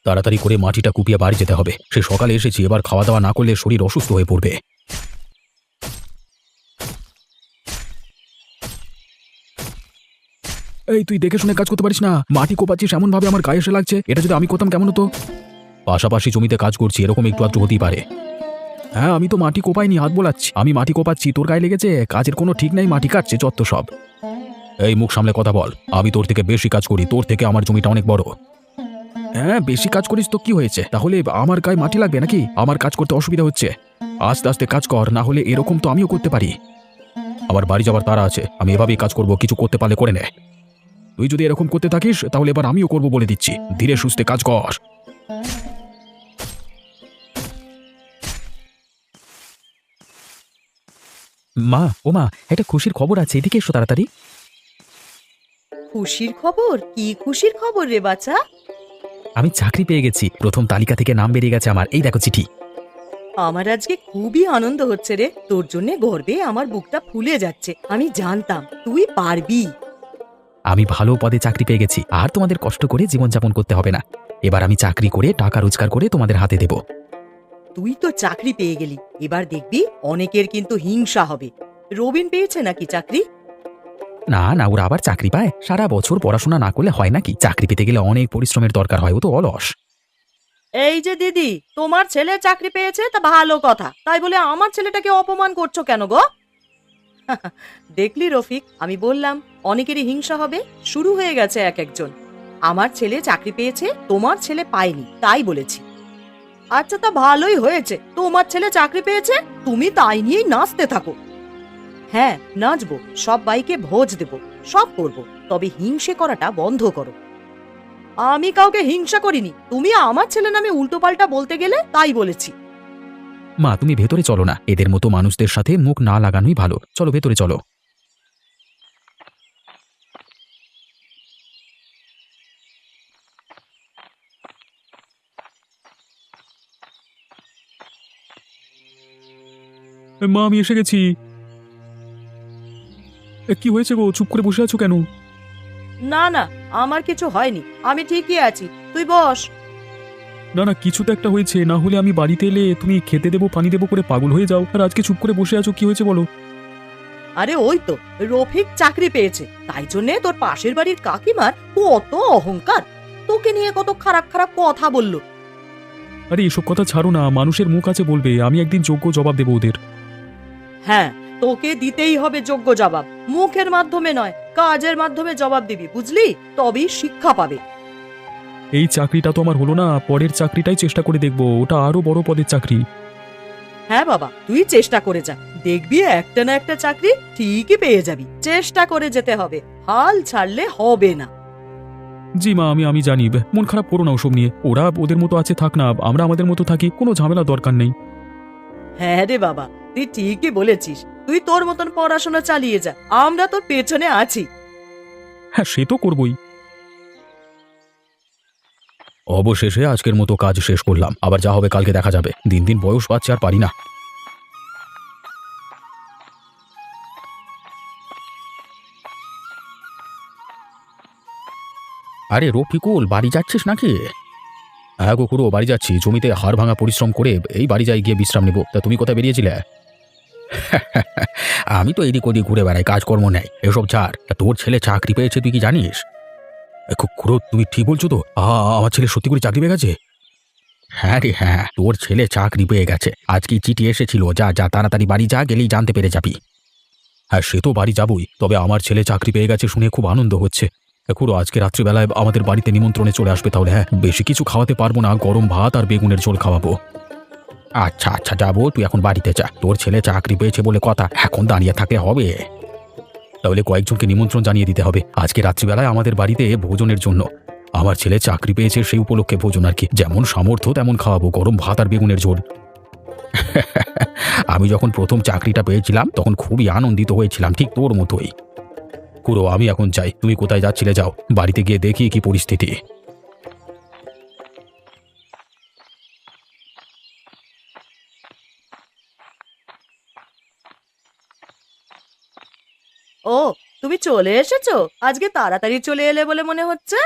তাড়াতাড়ি করে মাটিটা কুপিয়ে বাড়ি যেতে হবে। সে সকালে এসেছি, এবার খাওয়া দাওয়া না করলে শরীর অসুস্থ হয়ে পড়বে। এই, তুই দেখে শুনে কাজ করতে পারিস না? মাটি কোপাচ্ছিস এমন ভাবে আমার গায়ে এসে লাগছে। এটা যদি আমি করতাম কেমন হতো? পাশাপাশি জমিতে কাজ করছি, এরকম একটু আধটু হতেই পারে। হ্যাঁ, আমি তো মাটি কোপাইনি, হাত বোলাচ্ছি। আমি মাটি কোপাচ্ছি, তোর গায়ে লেগেছে। কাজের কোনো ঠিক নেই, মাটি কাটছে যত সব। এই, মুখ সামলে কথা বল। আমি তোর থেকে বেশি কাজ করি, তোর থেকে আমার জমিটা অনেক বড়। হ্যাঁ, বেশি কাজ করিস তো কি হয়েছে? তাহলে আমার গায়ে মাটি লাগবে নাকি? আমার কাজ করতে অসুবিধা হচ্ছে। আস্তে আস্তে কাজ কর, না হলে এরকম তো আমিও করতে পারি। আমার বাড়ি যাবার তাড়া আছে, আমি এভাবেই কাজ করব। কিছু করতে পারলে করে নে। তুই যদি এরকম করতে থাকিস তাহলে এবার আমিও করব বলে দিচ্ছি। ধীরে সুস্থে কাজ কর। মা, ও মা, একটা খুশির খবর আছে, এদিকে এসো তাড়াতাড়ি। খুশির খবর? কি খুশির খবর রে বাছা? আমি চাকরি পেয়ে গেছি, প্রথম তালিকা থেকে নাম বেরিয়ে গেছে আমার। এই দেখো চিঠি। আমার আজকে খুবই আনন্দ হচ্ছে রে। তোর জন্য গর্বে আমার বুকটা ফুলে যাচ্ছে। আমি জানতাম তুই পারবি। আমি ভালো পদে চাকরি পেয়ে গেছি, আর তোমাদের কষ্ট করে জীবনযাপন করতে হবে না। এবার আমি চাকরি করে টাকা রোজগার করে তোমাদের হাতে দেব। তুই তো চাকরি পেয়ে গেলি, এবার দেখবি অনেকের কিন্তু হিংসা হবে। রবিন পেয়েছে নাকি চাকরি? না না, ওরা আবার চাকরি পায়? সারা বছর পড়াশোনা না করলে হয় নাকি? চাকরি পেতে গেলে অনেক পরিশ্রমের দরকার হয়, ও তো অলস। এই যে দিদি, তোমার ছেলে চাকরি পেয়েছে তা ভালো কথা, তাই বলে আমার ছেলেটাকে অপমান করছো কেন গো? দেখলি রফিক, আমি বললাম অনেকেরই হিংসা হবে। শুরু হয়ে গেছে এক একজন। আমার ছেলে চাকরি পেয়েছে, তোমার ছেলে পায়নি, তাই বলেছি। আচ্ছা, তা ভালোই হয়েছে তোমার ছেলে চাকরি পেয়েছে, তুমি তাই নিয়েই নাচতে থাকো। হ্যাঁ, নাচবো, সব বাইকে ভোজ দেব, সব করব, তবে হিংসে করাটা বন্ধ করো। আমি কাউকে হিংসা করিনি, তুমি আমার ছেলে নামে উল্টোপাল্টা বলতে গেলে তাই বলেছি। মা, তুমি ভেতরে চলো না, এদের মতো মানুষদের সাথে মুখ না লাগানোই ভালো। চলো ভেতরে চলো। মা, আমি এসে গেছি। কি হয়েছে গো, চুপ করে বসে আছো কেন? না না, আমার কিছু হয়নি, আমি ঠিকই আছি, তুই বস। না না, কিছু তো একটা হয়েছে, না হলে আমি বাড়িতে এলে তুমি খেতে দেবো পানি দেবো করে পাগল হয়ে যাও। আর আজকে চুপ করে বসে আছো, কি হয়েছে বলো? আরে ওই তো, রফিক চাকরি পেয়েছে, তাই জন্যে তোর পাশের বাড়ির কাকিমার কত অহংকার, তোকে নিয়ে কত খারাপ খারাপ কথা বললো। আরে এসব কথা ছাড়ো না, মানুষের মুখ আছে বলবে, আমি একদিন যোগ্য জবাব দেবো ওদের। হ্যাঁ, তোকে দিতেই হবে যোগ্য জবাব। মুখের মাধ্যমে নয়, কাজের মাধ্যমে জবাব দিবি, বুঝলি? তবেই শিক্ষা পাবে। এই চাকরিটা তো আমার হলো না, পরের চাকরিটাই চেষ্টা করে দেখবো, ওটা আরো বড় পদের চাকরি। হ্যাঁ বাবা, তুই চেষ্টা করে যা, দেখবি একটা না একটা চাকরি ঠিকই পেয়ে যাবি। চেষ্টা করে যেতে হবে, হাল ছাড়লে হবে না। জি মা, আমি জানি। মন খারাপ করো না ওসব নিয়ে, ওরা ওদের মতো আছে থাক না, আমরা আমাদের মতো থাকি, কোনো ঝামেলা দরকার নেই। হ্যাঁ রে বাবা, তুই ঠিকই বলেছিস। তুই তোর মতন পড়াশোনা চালিয়ে যা, আমরা তোর পেছনে আছি। হ্যাঁ, সে তো করবই। অবশেষে আজকের মতো কাজ শেষ করলাম, আবার যা হবে কালকে দেখা যাবে। দিন দিন বয়স পাচ্ছে, আর পারি না। আরে রফিকুল, বাড়ি যাচ্ছিস নাকি? হ্যাঁ গো খুড়ো, বাড়ি যাচ্ছি। জমিতে হাড় ভাঙা পরিশ্রম করে এই বাড়ি যাই গিয়ে বিশ্রাম নেব। তা তুমি কোথায় বেরিয়েছিলে? আমি তো এদিক ওদিক ঘুরে বেড়াই, কাজকর্ম নেই, এসব ছাড়। তা তোর ছেলে চাকরি পেয়েছে, তুই কি জানিস? খুড়ো, তুমি ঠিক বলছো তো? আমার ছেলে সত্যি করে চাকরি পেয়ে গেছে? হ্যাঁ রে হ্যাঁ, তোর ছেলে চাকরি পেয়ে গেছে। আজকে চিঠি এসেছিল, যা যা তাড়াতাড়ি বাড়ি যা, গেলেই জানতে পেরে যাবি। হ্যাঁ, সে তো বাড়ি যাবই, তবে আমার ছেলে চাকরি পেয়ে গেছে শুনে খুব আনন্দ হচ্ছে। খুড়ো, আজকে রাত্রিবেলায় আমাদের বাড়িতে নিমন্ত্রণে চলে আসবে তাহলে। হ্যাঁ, বেশি কিছু খাওয়াতে পারবো না, গরম ভাত আর বেগুনের ঝোল খাওয়াবো। আচ্ছা আচ্ছা, যাবো। তুই এখন বাড়িতে যা, তোর ছেলে চাকরি পেয়েছে বলে কথা, এখন দাঁড়িয়ে থাকলে হবে? তাহলে কয়েকজনকে নিমন্ত্রণ জানিয়ে দিতে হবে আজকে রাত্রিবেলায় আমাদের বাড়িতে ভোজনের জন্য। আমার ছেলে চাকরি পেয়েছে সেই উপলক্ষে ভোজন আর কি। যেমন সামর্থ্য তেমন খাওয়াবো, গরম ভাত আর বেগুনের ঝোল। আমি যখন প্রথম চাকরিটা পেয়েছিলাম তখন খুবই আনন্দিত হয়েছিলাম, ঠিক তোর মতোই। খুড়ো, আমি এখন চাই, তুমি কোথায় যাচ্ছিলে যাও, বাড়িতে গিয়ে দেখি কি পরিস্থিতি। ও, তুমি চলে এসেছো? আজকে তাড়াতাড়ি চলে এলে বলে মনে হচ্ছে।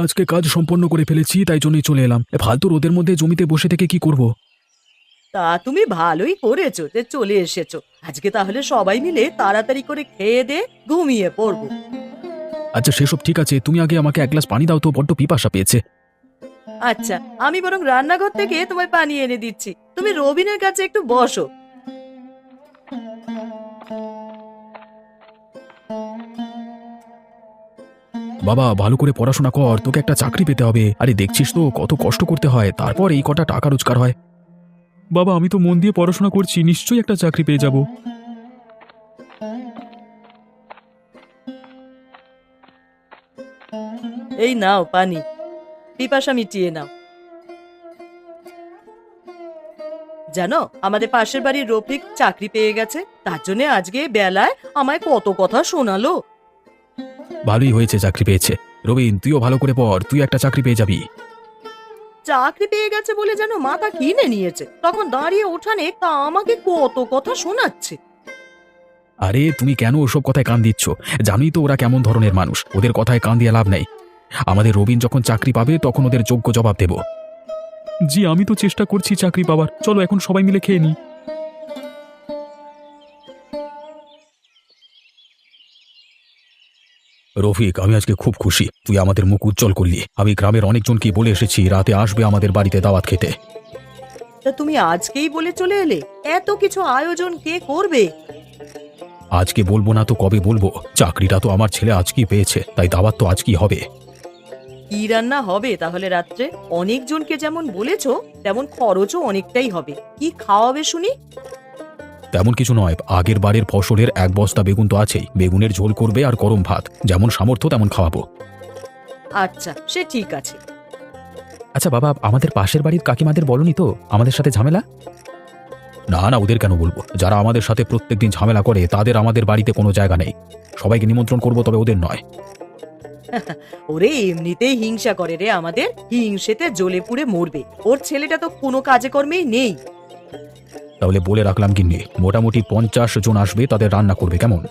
আজকে কাজ সম্পন্ন করে ফেলেছি, তাই জন্যই চলে এলাম। ফালতু রোদের মধ্যে জমিতে বসে থেকে কি করব? তা তুমি ভালোই করেছো যে চলে এসেছো। আজকে তাহলে সবাই মিলে তাড়াতাড়ি করে খেয়ে দে ঘুমিয়ে পড়বো। আচ্ছা সেসব ঠিক আছে, তুমি আগে আমাকে এক গ্লাস পানি দাও তো, বড্ড পিপাসা পেয়েছে। আচ্ছা, আমি বরং রান্নাঘর থেকে তোমায় পানি এনে দিচ্ছি, তুমি রবিনের কাছে একটু বসো। বাবা ভালো করে পড়াশোনা কর, তোকে একটা চাকরি পেতে হবে। আরে দেখছিস তো কত কষ্ট করতে হয়, তারপর এই কটা টাকা রোজগার হয়। বাবা আমি তো মন দিয়ে পড়াশোনা করছি, নিশ্চয়ই একটা চাকরি পেয়ে যাব। এই নাও পানি, পিপাসা মিটিয়ে নাও। জানো, আমাদের পাশের বাড়ির রফিক চাকরি পেয়ে গেছে, তার জন্য আজকে বেলায় আমায় কত কথা শোনালো। ভালোই হয়েছে চাকরি পেয়েছে। রবিন তুইও ভালো করে পড়, তুই একটা চাকরি পেয়ে যাবি। চাকরি পেয়ে গেছে বলে যেন মাথা কিনে নিয়েছে, তখন দাঁড়িয়ে ওঠানে তা আমাকে কত কথা শোনাচ্ছে। আরে তুমি কেন ওসব কথায় কান দিচ্ছ? জানোই তো ওরা কেমন ধরনের মানুষ, ওদের কথায় কান দিয়ে লাভ নেই। আমাদের রবিন যখন চাকরি পাবে তখন ওদের যোগ্য জবাব দেব। জি আমি তো চেষ্টা করছি চাকরি পাওয়ার, চলো এখন সবাই মিলে খেয়ে নিই। রফিক আমি আজকে খুব খুশি, তুই আমাদের মুখ উজ্জ্বল করলি। আমি গ্রামের অনেকজনকে বলে এসেছি রাতে আসবে আমাদের বাড়িতে দাওয়াত খেতে। তা তুমি আজকেই বলে চলে এলে? এত কিছু আয়োজন কে করবে? আজকে বলবো না তো কবে বলবো? চাকরিটা তো আমার ছেলে আজকেই পেয়েছে, তাই দাওয়াত তো আজকেই হবে। কি রান্না হবে তাহলে রাত্রে? অনেকজনকে যেমন বলেছো তেমন খরচও অনেকটাই হবে, কি খাওয়াবে শুনি? তেমন কিছু নয়, আগের বারের ফসলের 1 বস্তা বেগুন তো আছেই, বেগুনের ঝোল করবে আর গরম ভাত, যেমন সামর্থ্য তেমন খাওয়াবো। আচ্ছা সে ঠিক আছে। আচ্ছা বাবা, আমাদের পাশের বাড়ির কাকিমাদের বলনি তো আমাদের সাথে ঝামেলা? না না, ওদের কেন বলবো? যারা আমাদের সাথে প্রত্যেকদিন ঝামেলা করে তাদের আমাদের বাড়িতে কোনো জায়গা নেই। সবাইকে নিমন্ত্রণ করবো, তবে ওদের নয়। ওরে এমনিতেই হিংসা করে রে আমাদের, হিংসেতে জ্বলে পুড়ে মরবে। ওর ছেলেটা তো কোনো কাজে কর্মেই নেই। তাহলে বলে রাখলাম গিন্নি, মোটামুটি 50 জন আসবে, তাদের রান্না করবে কেমন?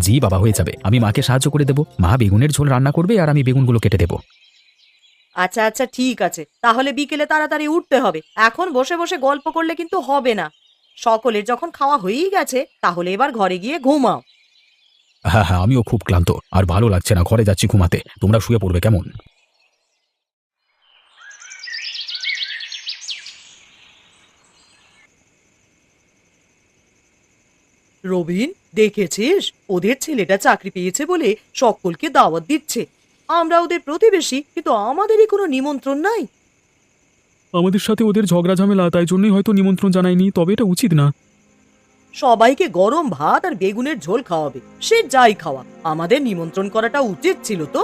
জি বাবা হয়ে যাবে, আমি মাকে সাহায্য করে দেবো। মা বেগুনের ঝোল রান্না করবে আর আমি বেগুনগুলো কেটে দেবো। আচ্ছা আচ্ছা ঠিক আছে, তাহলে বিকেলে তাড়াতাড়ি উঠতে হবে। এখন বসে বসে গল্প করলে কিন্তু হবে না। সকলের যখন খাওয়া হয়েই গেছে তাহলে এবার ঘরে গিয়ে ঘুমাও। হ্যাঁ হ্যাঁ, আমিও খুব ক্লান্ত, আর ভালো লাগছে না, ঘরে যাচ্ছি ঘুমাতে। তোমরা শুয়ে পড়বে কেমন? রবিন, দেখেছিস ওদের ছেলেটা চাকরি পেয়েছে বলে সকলকে দাওয়াত দিচ্ছে। আমরা ওদের প্রতিবেশী, কিন্তু আমাদেরই কোনো নিমন্ত্রণ নাই। আমাদের সাথে ওদের ঝগড়া ঝামেলা, তাই জন্যই হয়তো নিমন্ত্রণ জানায়নি, তবে এটা উচিত না। সবাইকে গরম ভাত আর বেগুনের ঝোল খাওয়াবে, সে যাই খাওয়া, আমাদের নিমন্ত্রণ করাটা উচিত ছিল তো।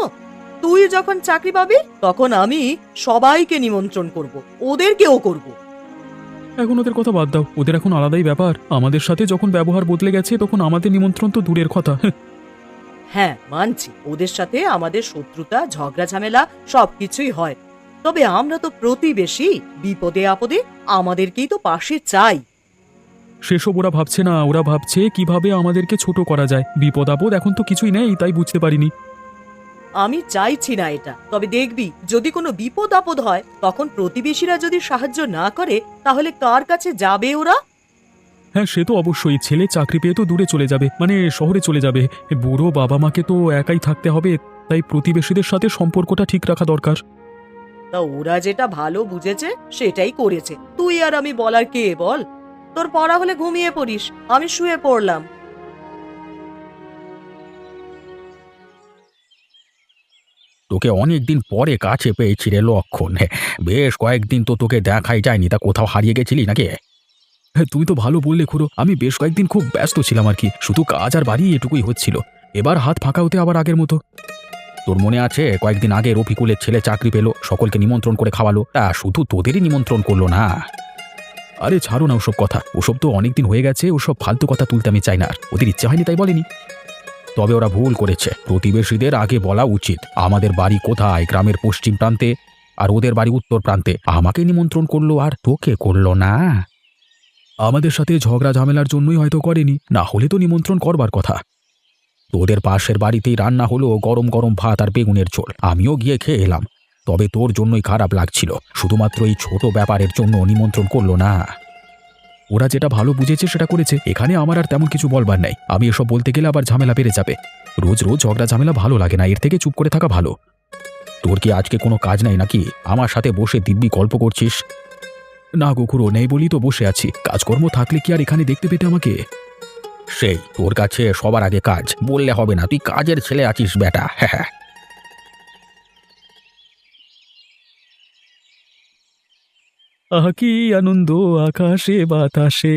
তুই যখন চাকরি পাবি তখন আমি সবাইকে নিমন্ত্রণ করব, ওদেরকেও করব। এখন ওদের কথা বাদ দাও, ওদের এখন আলাদাই ব্যাপার। আমাদের সাথে যখন ব্যবহার বদলে গেছে তখন আমাদের নিমন্ত্রণ তো দূরের কথা। হ্যাঁ মানছি, ওদের সাথে আমাদের শত্রুতা ঝগড়া ঝামেলা সবকিছুই হয়, তবে আমরা তো প্রতিবেশী, বিপদে আপদে আমাদেরকেই তো পাশে চাই। সেসব ওরা ভাবছে না, ওরা ভাবছে কিভাবে আমাদেরকে ছোট করা যায়। বিপদ আপদ এখন তো কিছুই নেই, তাই বুঝতে পারিনি। আমি চাইছি না এটা, তবে দেখবি যদি কোনো বিপদ আপদ হয় তখন প্রতিবেশীরা যদি সাহায্য না করে তাহলে কার কাছে যাবে ওরা? হ্যাঁ সে তো অবশ্যই, ছেলে চাকরি পেয়ে তো দূরে চলে যাবে, মানে শহরে চলে যাবে। বুড়ো বাবা মাকে তো একাই থাকতে হবে, তাই প্রতিবেশীদের সাথে সম্পর্কটা ঠিক রাখা দরকার। তা ওরা যেটা ভালো বুঝেছে সেটাই করেছে, তুই আর আমি বলার কে বল? তোর পড়া হলে ঘুমিয়ে পড়িস, আমি শুয়ে পড়লাম। তোকে অনেকদিন পরে কাছে পেয়েছি রে লক্ষণ। বেশ কয়েকদিন তো তোকে দেখাই যায়নি, তা কোথাও হারিয়ে গেছিলি নাকি? তুমি তো ভালো বললে খুড়ো, আমি বেশ কয়েকদিন খুব ব্যস্ত ছিলাম আর কি, শুধু কাজ আর বাড়ি এটুকুই হচ্ছিল। এবার হাত ফাঁকা হতে আবার আগের মতো। তোর মনে আছে কয়েকদিন আগে রফিকুলের ছেলে চাকরি পেল, সকলকে নিমন্ত্রণ করে খাওয়ালো, তা শুধু তোদেরই নিমন্ত্রণ করলো না? আরে ছাড়ো না ওসব কথা, ওসব তো অনেকদিন হয়ে গেছে, ওসব ফালতু কথা তুলতে আমি চাই না আর। ওদের ইচ্ছে হয়নি তাই বলেনি। তবে ওরা ভুল করেছে, প্রতিবেশীদের আগে বলা উচিত আমাদের বাড়ি কোথায়, গ্রামের পশ্চিম প্রান্তে, আর ওদের বাড়ি উত্তর প্রান্তে। আমাকে নিমন্ত্রণ করলো আর তোকে করলো না। আমাদের সাথে ঝগড়া ঝামেলার জন্যই হয়তো করেনি, না হলে তো নিমন্ত্রণ করবার কথা। তোদের পাশের বাড়িতেই রান্না হলো গরম গরম ভাত আর বেগুনের ঝোল, আমিও গিয়ে খেয়ে এলাম। তবে তোর জন্যই খারাপ লাগছিল, শুধুমাত্র এই ছোট ব্যাপারের জন্য নিমন্ত্রণ করলো না। ওরা যেটা ভালো বুঝেছে সেটা করেছে, এখানে আমার আর তেমন কিছু বলবার নাই। আমি এসব বলতে গেলে আবার ঝামেলা বেড়ে যাবে। রোজ রোজ ঝগড়া ঝামেলা ভালো লাগে না, এর থেকে চুপ করে থাকা ভালো। তোর কি আজকে কোনো কাজ নাই নাকি? আমার সাথে বসে দিব্যি গল্প করছিস। না গো খুড়ো, নেই বলি তো বসে আছি। কাজকর্ম থাকলে কি আর এখানে দেখতে পেতে আমাকে? সেই তোর কাছে সবার আগে কাজ, বললে হবে না, তুই কাজের ছেলে আছিস বেটা। হ্যাঁ। আহা কি আনন্দ আকাশে বাতাসে।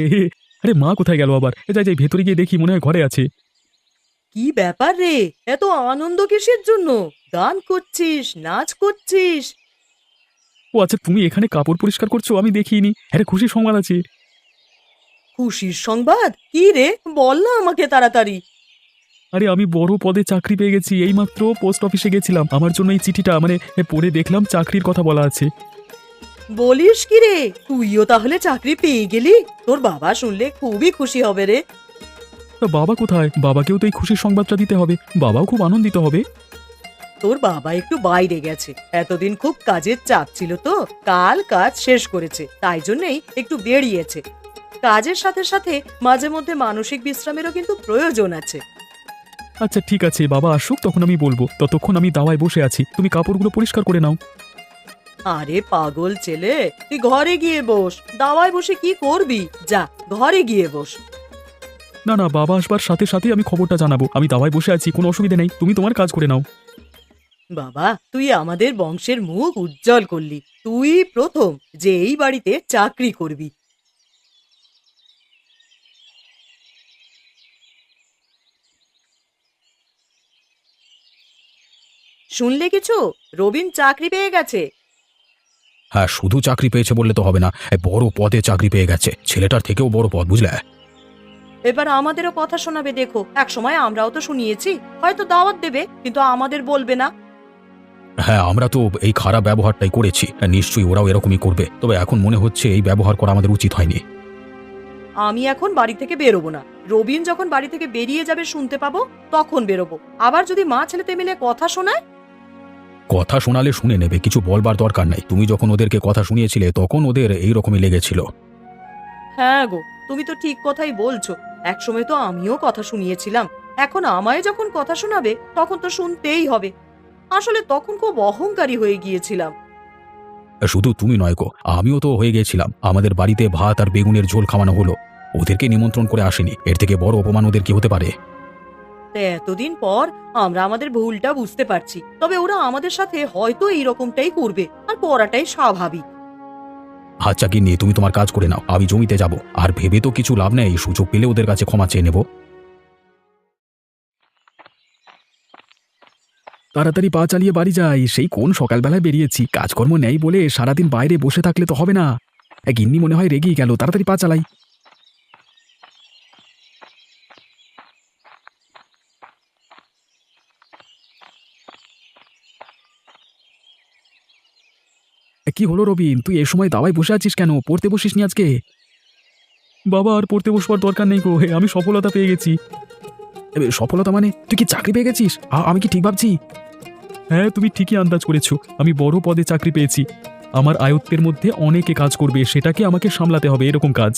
আরে মা কোথায় গেল আবার? যাই যাই, ভেতরে গিয়ে দেখি, মনে হয় ঘরে আছে। কি ব্যাপার রে, এত আনন্দ কিসের জন্য? গান করছিস, নাচ করছিস? ও আচ্ছা, তুমি এখানে কাপড় পরিষ্কার করছো, আমি দেখিনি। আরে খুশি সংবাদ আছে। খুশির সংবাদ কি রে, বল না আমাকে তাড়াতাড়ি। আরে আমি বড় পদে চাকরি পেয়ে গেছি, এইমাত্র পোস্ট অফিসে গেছিলাম। আমার জন্য এই চিঠিটা পড়ে দেখলাম চাকরির কথা বলা আছে। বলিস কি রে, তুইও তাহলে চাকরি পেয়ে গেলি? তোর বাবা শুনলে খুবই খুশি হবে রে। তা বাবা কোথায়? বাবাকেও তো এই খুশির সংবাদটা দিতে হবে, বাবাও খুব আনন্দিত হবে। তোর বাবা একটু বাইরে গেছে, এতদিন খুব কাজের চাপ ছিল তো, কাল কাজ শেষ করেছে, তাই জন্যই একটু বেরিয়েছে। কাজের সাথে সাথে মাঝে মধ্যে মানসিক বিশ্রামেরও কিন্তু প্রয়োজন আছে। আচ্ছা ঠিক আছে, বাবা আসুক তখন আমি বলবো। ততক্ষণ আমি দাওয়ায় বসে আছি, তুমি কাপড়গুলো পরিষ্কার করে নাও। আরে পাগল ছেলে, তুই ঘরে গিয়ে বস, দাওয়ায় বসে কি করবি? যা ঘরে গিয়ে বস। না না, বাবা আসবার সাথে সাথেই আমি খবরটা জানাবো। আমি দাওয়ায় বসে আছি, কোনো অসুবিধা নেই, তুমি তোমার কাজ করে নাও। বাবা, তুই আমাদের বংশের মুখ উজ্জ্বল করলি। তুই প্রথম যে এই বাড়িতে চাকরি করবি। শুনলে কিছু? রবিন চাকরি পেয়ে গেছে। হ্যাঁ, শুধু চাকরি পেয়েছে বললে তো হবে না, বড় পদে চাকরি পেয়ে গেছে, ছেলেটার থেকেও বড় পদ, বুঝলে? এবার আমাদেরও কথা শোনাবে দেখো। এক সময় আমরাও তো শুনিয়েছি, হয়তো দাওয়াত দেবে কিন্তু আমাদের বলবে না। হ্যাঁ, আমরা তো এই খারাপ ব্যবহারটাই করেছি, নিশ্চয়ই ওরাও এরকমই করবে। তবে এখন মনে হচ্ছে এই ব্যবহার করা আমাদের উচিত হয়নি। আমি এখন বাড়ি থেকে বেরোবো না। রবিন যখন বাড়ি থেকে বেরিয়ে যাবে শুনতে পাবো, তখন বেরোবো। আবার যদি মা ছেলেতে মিলে কথা শোনায়? কথা শোনালে শুনে নেবে, কিছু বলবার দরকার নাই। তুমি যখন ওদেরকে কথা শুনিয়েছিলে তখন ওদের এইরকমই লেগেছিল। হ্যাঁ গো, তুমি তো ঠিক কথাই বলছো। একসময় তো আমিও কথা শুনিয়েছিলাম, এখন আমায় যখন কথা শোনাবে তখন তো শুনতেই হবে। আসলে তখন খুব অহংকারী হয়ে গিয়েছিলাম। শুধু তুমি নয় গো, আমিও তো হয়ে গেছিলাম। আমাদের বাড়িতে ভাত আর বেগুনের ঝোল খাওয়ানো হলো, ওদেরকে নিমন্ত্রণ করে আসেনি। এর থেকে বড় অপমান ওদের কি হতে পারে? তা এতদিন পর আমরা আমাদের ভুলটা বুঝতে পারছি, তবে ওরা আমাদের সাথে হয়তো এইরকমটাই করবে, আর করাটাই স্বাভাবিক। আচ্ছা গিন্নি, তুমি তোমার কাজ করে নাও, আমি জমিতে যাব। আর ভেবে তো কিছু লাভ নেই, সুযোগ পেলে ওদের কাছে ক্ষমা চেয়ে নেব। তাড়াতাড়ি পা চালিয়ে বাড়ি যাই, সেই কোন সকালবেলায় বেরিয়েছি। কাজকর্ম নেই বলে সারাদিন বাইরে বসে থাকলে তো হবে না। গিন্নি মনে হয় রেগেই গেল, তাড়াতাড়ি পা চালাই। কি হলো রবিন, তুই এ সময় দাওয়ায় বসে আছিস কেন? পড়তে বসিসনি আজকে? বাবা, আর পড়তে বসবার দরকার নেই গো, আমি সফলতা পেয়ে গেছি। সফলতা মানে তুই কি চাকরি পেয়ে গেছিস? আমি কি ঠিক ভাবছি? হ্যাঁ, তুমি ঠিকই আন্দাজ করেছো, আমি বড় পদে চাকরি পেয়েছি। আমার আয়ত্তের মধ্যে অনেকে কাজ করবে, সেটাকে আমাকে সামলাতে হবে, এরকম কাজ।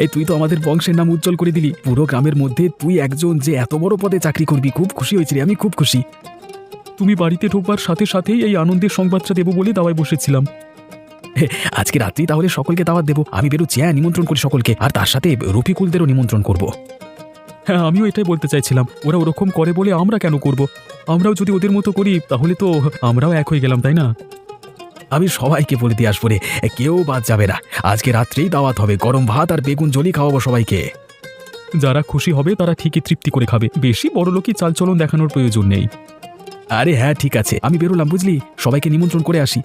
এই তুই তো আমাদের বংশের নাম উজ্জ্বল করে দিলি। পুরো গ্রামের মধ্যে তুই একজন যে এত বড় পদে চাকরি করবি, খুব খুশি হয়েছি রে, আমি খুব খুশি। তুমি বাড়িতে ঢোকবার সাথে সাথেই এই আনন্দের সংবাদটা দেবো বলে দাওয়ায় বসেছিলাম। আজকে রাত্রি তাহলে সকলকে দাওয়াত দেবো। আমি বেরোচ্ছি, হ্যাঁ, নিমন্ত্রণ করি সকলকে, আর তার সাথে রফিকুলদেরও নিমন্ত্রণ করব। হ্যাঁ, আমিও এটাই বলতে চাইছিলাম, ওরা ওরকম করে বলে আমরা কেন করব? আমরাও যদি ওদের মতো করি তাহলে তো আমরাও এক হয়ে গেলাম, তাই না? আমি সবাইকে বলে দিয়ে আসবো রে, কেউ বাদ যাবে না। আজকে রাত্রেই দাওয়াত হবে, গরম ভাত আর বেগুন জলি খাওয়াবো সবাইকে। যারা খুশি হবে তারা ঠিকই তৃপ্তি করে খাবে, বেশি বড়লোকি চালচলন দেখানোর প্রয়োজন নেই। আরে হ্যাঁ, ঠিক আছে, আমি বেরোলাম, বুঝলি? সবাইকে নিমন্ত্রণ করে আসি।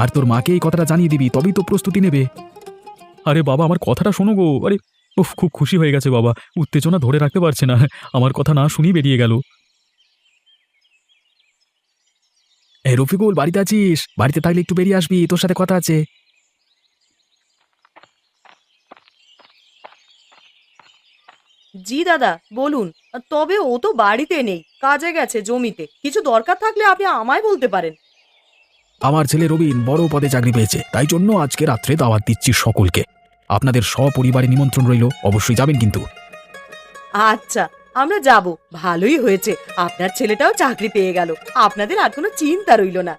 আর তোর মাকে এই কথাটা জানিয়ে দিবি, তবেই তো প্রস্তুতি নেবে। আরে বাবা, আমার কথাটা শোনো গো। আরে উফ, খুব খুশি হয়ে গেছে বাবা, উত্তেজনা ধরে রাখতে পারছে না, আমার কথা না শুনেই বেরিয়ে গেল। রফিকুল, বাড়িতে আছিস? বাড়িতে থাকলে একটু বেরিয়ে আসবি, তোর সাথে কথা আছে। জি দাদা বলুন। তবে ও তো বাড়িতে নেই, কাজে গেছে জমিতে। কিছু দরকার থাকলে আপনি আমায় বলতে পারেন। আমার ছেলে রবিন বড় পদে চাকরি পেয়েছে, তাই জন্য আজকে রাত্রে দাওয়াত দিচ্ছি সকলকে। আপনাদের সপরিবারে নিমন্ত্রণ রইল, অবশ্যই যাবেন কিন্তু। আচ্ছা, আমরা যাব। ভালোই হয়েছে, আপনার ছেলেটাও চাকরি পেয়ে গেল। আপনাদের আর কোনো চিন্তা রইল না।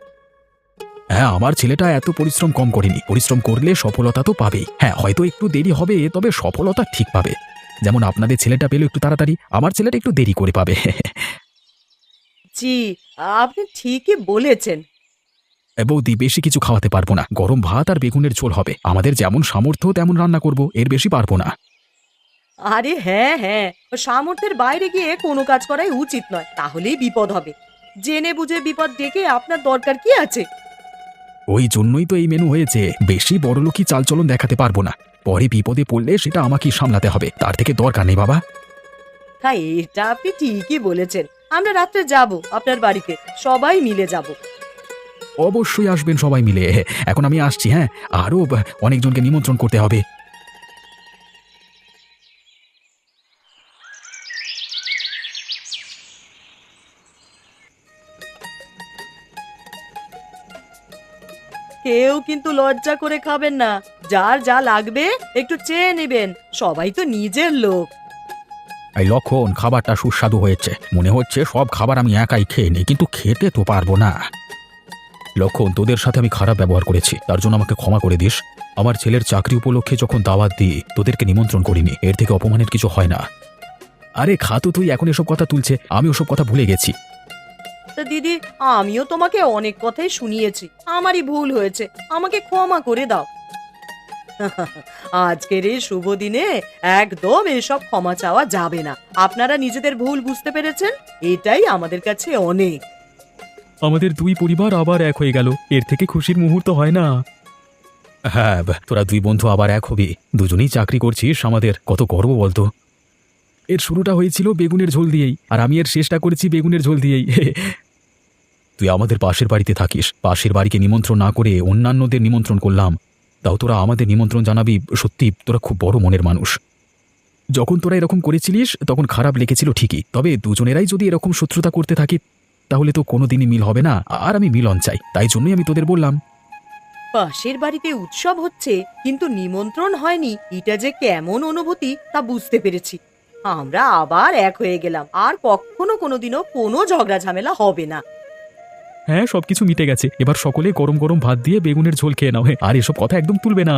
হ্যাঁ, আমার ছেলেটা এত পরিশ্রম কম করেনি, পরিশ্রম করলে সফলতা তো পাবেই। হ্যাঁ, হয়তো একটু দেরি হবে, তবে সফলতা ঠিক পাবে। যেমন আপনাদের ছেলেটা পেল একটু তাড়াতাড়ি, আমার ছেলেটা একটু দেরি করে পাবে। জি, আপনি ঠিকই বলেছেন। বৌদি, বেশি কিছু খাওয়াতে পারবো না, গরম ভাত আর বেগুনের ঝোল হবে। আমাদের যেমন সামর্থ্য তেমন রান্না করব, এর বেশি পারবো না। আরে হ্যাঁ হ্যাঁ, সামর্থ্যের বাইরে গিয়ে কোনো কাজ করাই উচিত নয়, তাহলেই বিপদ হবে। জেনে বুঝে বিপদ ডেকে আপনার দরকার কি আছে? ওই জন্যই তো এই মেনু হয়েছে। বেশি বড়লোকি চালচলন দেখাতে পারবো না, পরে বিপদে পড়লে সেটা আমাকেই সামলাতে হবে। তার থেকে দরকার নেই বাবা। হ্যাঁ, এটা আপনি ঠিকই বলেছেন। আমরা রাত্রে যাব আপনার বাড়িতে, সবাই মিলে যাব। অবশ্যই আসবেন সবাই মিলে। এখন আমি আসছি, হ্যাঁ, আরও অনেকজনকে নিমন্ত্রণ করতে হবে। কেউ কিন্তু লজ্জা করে খাবেন না। যার যা লাগবে একটু চেয়ে নেবেন, সবাই তো নিজের লোক। এই লক্ষণ, খাবারটা সুস্বাদু হয়েছে। মনে হচ্ছে সব খাবার আমি একাই খেয়ে নিই, কিন্তু খেতে তো পারবো না। লক্ষণ, তোদের সাথে আমি খারাপ ব্যবহার করেছি, তার জন্য আমাকে ক্ষমা করে দিস। আমার ছেলের চাকরি উপলক্ষে যখন দাওয়াত দিই, তোদেরকে নিমন্ত্রণ করিনি, এর থেকে অপমানের কিছু হয় না। আরে খাতো, তুই এখন এসব কথা তুলছে, আমি ওসব কথা ভুলে গেছি। তা দিদি, আমিও তোমাকে অনেক কথাই শুনিয়েছি, আমারই ভুল হয়েছে, আমাকে ক্ষমা করে দাও। আজকের এই শুভ দিনে একদম এসব ক্ষমা চাওয়া যাবে না। আপনারা নিজেদের ভুল বুঝতে পেরেছেন, এটাই আমাদের কাছে অনেক। আমাদের দুই পরিবার আবার এক হয়ে গেল, এর থেকে খুশির মুহূর্ত হয় না। হ্যাঁ, তোরা দুই বন্ধু আবার এক হবি, দুজনেই চাকরি করছিস, আমাদের কত গর্ব বলতো। এর শুরুটা হয়েছিল বেগুনের ঝোল দিয়েই, আর আমি এর শেষটা করেছি বেগুনের ঝোল দিয়েই। তুই আমাদের পাশের বাড়িতে থাকিস, পাশের বাড়িকে নিমন্ত্রণ না করে অন্যান্যদের নিমন্ত্রণ করলাম, তাও তোরা আমাদের নিমন্ত্রণ জানাবি। সত্যি তোরা খুব বড় মনের মানুষ। যখন তোরা এরকম করেছিলিস তখন খারাপ লেগেছিল ঠিকই, তবে দুজনেরাই যদি এরকম শত্রুতা করতে থাকি তাহলে তো কোনোদিনই মিল হবে না। আর আমি মিলন চাই, তাই জন্যই আমি তোদের বললাম। পাশের বাড়িতে উৎসব হচ্ছে কিন্তু নিমন্ত্রণ হয়নি, এটা যে কেমন অনুভূতি তা বুঝতে পেরেছি। আমরা আবার এক হয়ে গেলাম, আর কখনো কোনোদিনও কোনো ঝগড়া ঝামেলা হবে না। হ্যাঁ, সবকিছু মিটে গেছে, এবার সকলে গরম গরম ভাত দিয়ে বেগুনের ঝোল খেয়ে নাও, আর এসব কথা একদম তুলবে না।